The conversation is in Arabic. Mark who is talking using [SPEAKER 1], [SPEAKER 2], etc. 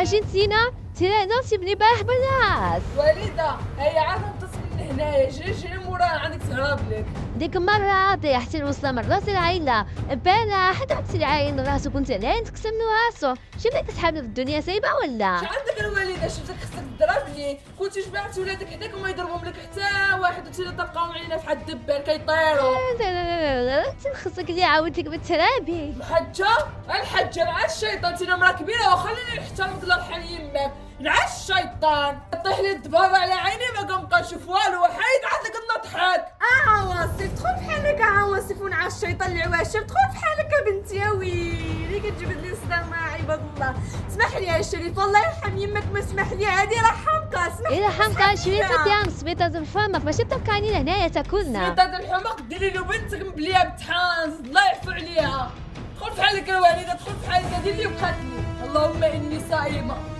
[SPEAKER 1] اجي نسينا تيرا تبني بارح بنات.
[SPEAKER 2] وليدة هي عارفة تصل لهنايا، جري مورانا عندك تهرب لك.
[SPEAKER 1] ديك المرة طيحتي الوصلة من راس العيلة، امبارح حتى العين راسو كنت لين تقسم راسو، شبيك تحامل في الدنيا سايبة ولا؟
[SPEAKER 2] شو عندك الوالدة؟ شفتك خصك تضربني، كنتي جمعتي ولادك حداك وما يضربهم لك حتى واحد، وانتي تلقاهم علينا في حد الدبان كيطيروا.
[SPEAKER 1] خصك اللي عاودتك بالترابي.
[SPEAKER 2] الحجة مع الشيطان، تينا مرا كبيرة وخليني نحترمك الله يرحم يماك. مع الشيطان طيح لي الضباب على عيني ما كنبقى نشوف والو، وحيد عندك نضحك.
[SPEAKER 3] عواصف دخل في حالك عواصف، ونع الشيطان العواشر دخل في حالك يا بنتي يا ويلي كتجبد لي صداع مع عباد الله. اسمح لي يا شريف الله يرحم يمك، ما اسمح لي هادي راه حمقى. اسمح لي
[SPEAKER 1] إذا حمقى شريفة يا سبيطة فمك ماشي تبقاني لهنايا تاكلنا.
[SPEAKER 2] سبيطة الحمق ديري له بنتك مبليها بتحانز الله يعفو عليها. دخل في حالك الوالدة، دخل في حالك، ديري لي وقتلي. اللهم اني صائمة.